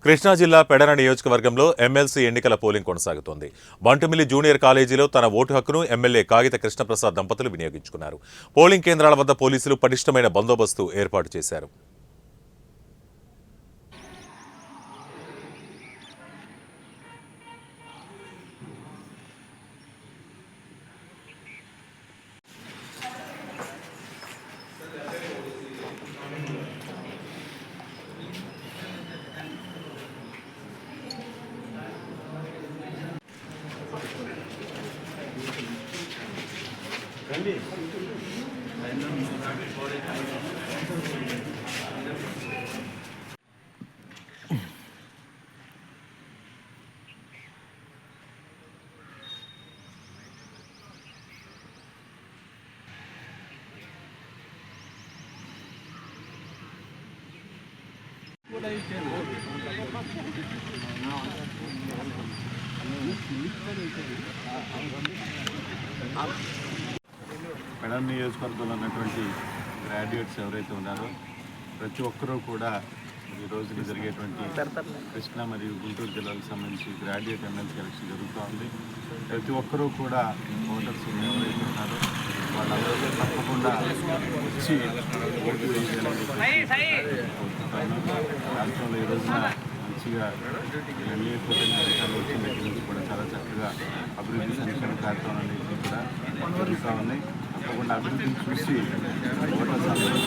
కృష్ణా జిల్లా పెడన నియోజకవర్గంలో ఎమ్మెల్సీ ఎన్నికల పోలింగ్ కొనసాగుతోంది. బంటుమిల్లి జూనియర్ కాలేజీలో తన ఓటు హక్కును ఎమ్మెల్యే కాగిత కృష్ణప్రసాద్ దంపతులు వినియోగించుకున్నారు. పోలింగ్ కేంద్రాల వద్ద పోలీసులు పటిష్టమైన బందోబస్తు ఏర్పాటు చేశారు. పెడన నియోజకవర్గంలో ఉన్నటువంటి గ్రాడ్యుయేట్స్ ఎవరైతే ఉన్నారో ప్రతి ఒక్కరూ కూడా ఈ రోజున జరిగేటువంటి కృష్ణా మరియు గుంటూరు జిల్లాలకు సంబంధించి గ్రాడ్యుయేట్ ఎమ్మెల్సీ ఎలక్షన్ జరుగుతూ ఉంది. ప్రతి ఒక్కరూ కూడా ఓటర్స్ ఎవరైతే ఉన్నారో వాళ్ళందరూ తప్పకుండా వచ్చి ఓటు వేయాలని రాష్ట్రంలో ఈ రోజున మంచిగా ఎన్డీఏ కూటమి అధికారులు వచ్చిన దగ్గర నుంచి కూడా చాలా చక్కగా అభివృద్ధి సంక్షేమ కార్యక్రమాలు కూడా జరుగుతూ ఉన్నాయి. తప్పకుండా అభివృద్ధిని చూసి ఓటర్స్ అందరూ